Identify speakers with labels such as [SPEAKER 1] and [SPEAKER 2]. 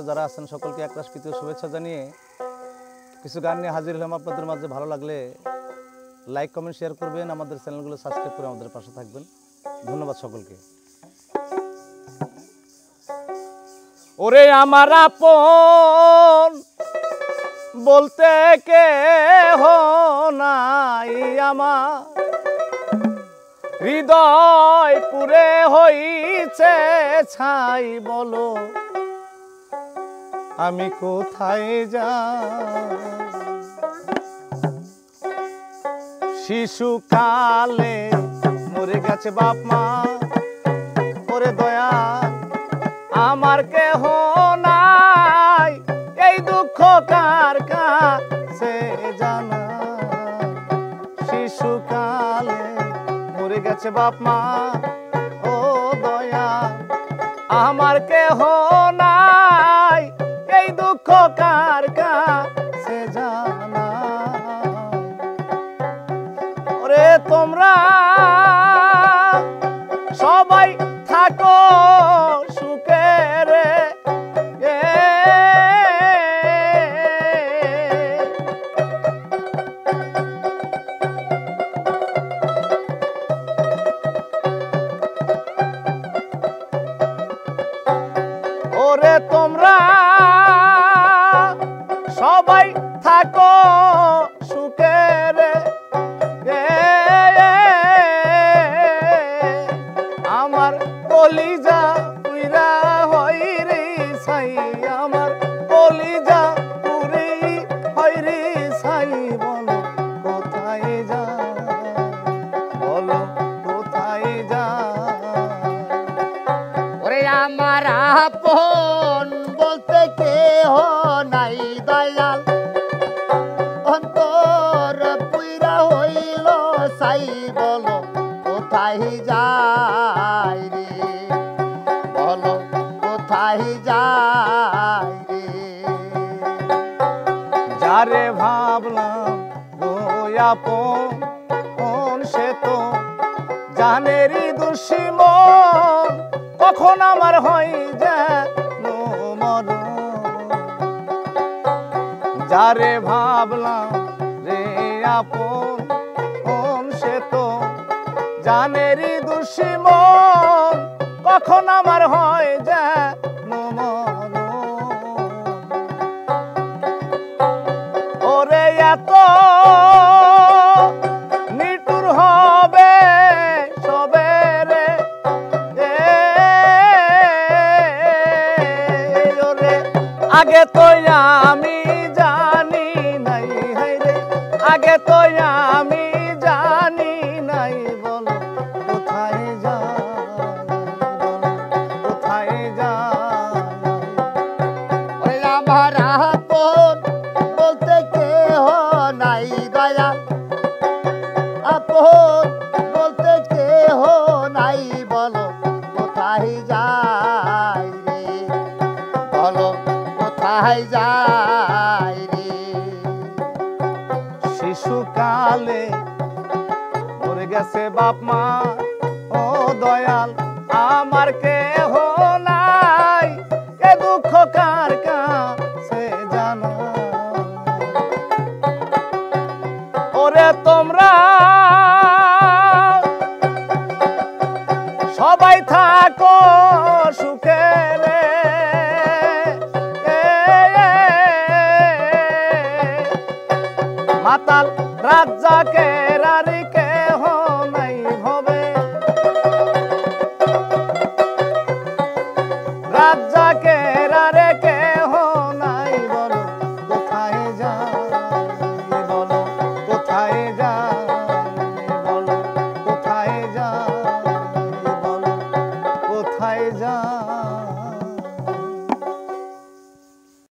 [SPEAKER 1] বাংলাদেশে যারা আছেন সকলকে একরাশ প্রীতীয় শুভেচ্ছা জানিয়ে কিছু গান নিয়ে হাজির হলাম আপনাদের মাঝে। ভালো লাগলে লাইক কমেন্ট শেয়ার করবেন, আমাদের চ্যানেলগুলো সাবস্ক্রাইব করে আমাদের পাশে থাকবেন। ধন্যবাদ সকলকে। ওরে আমার আপন বলতে কেহ নাই, আমার হৃদয় পুরে হইছে ছাই, বলো আমি কোথায় যাই। শিশুকালে মরে গেছে বাপ মা, ওরে দয়া আমার কেহ নাই, এই দুঃখ কার কাছে জানা। শিশুকালে মরে গেছে বাপ মা, ও দয়া আমার কেহ নাই, এই দুঃখ কার কাছে জানা। ওরে তোমরা সবাই থাকো সুখে রে, ওরে তোমরা সবাই থাকো সুখে রে, আমার কলিজা পুইরা হইরি ছাই, আমার কলিজা পুরি হইরি ছাই, বলো কোথায় যা, বলো কোথায় যা।
[SPEAKER 2] ওরে আমার আপন বলতে কেহ নাই দয়াল, অন্তর পুইরা হইল ছাই, বলো কোথায় যাই রে, বলো কোথায় যাই রে।
[SPEAKER 1] যারে ভাবলাম গো আপন, সে তো জানেরই দুশ্মন, কখন আমার হয় যেন মরণ। যারে ভাবলাম রে আপন, সে তো জানেরই দুশ্মন, কখন আমার হয় যেন মরণ। ওরে এত নিটুর হবে সবে রে, ওরে আগে তো আমি জানি নাই, রে আগে তো আমি জানি নাই, বলো কোথায় যাই, বলো কোথায় যাই।
[SPEAKER 2] ওরে আমার আপন বলতে কেহ নাই দয়াল, আপন বলতে কেহ নাই, বলো কোথায় যাই রে, বলো কোথায় যাই রে।
[SPEAKER 1] শিশুকালে মরে গেছে বাপ মা, ও দয়াল আমার কেহ নাই, এ দুঃখ কার কাছে জানা। ওরে তোমরা সবাই থাকো সুখে রে, মাতাল রাজ্জাকে রারিকে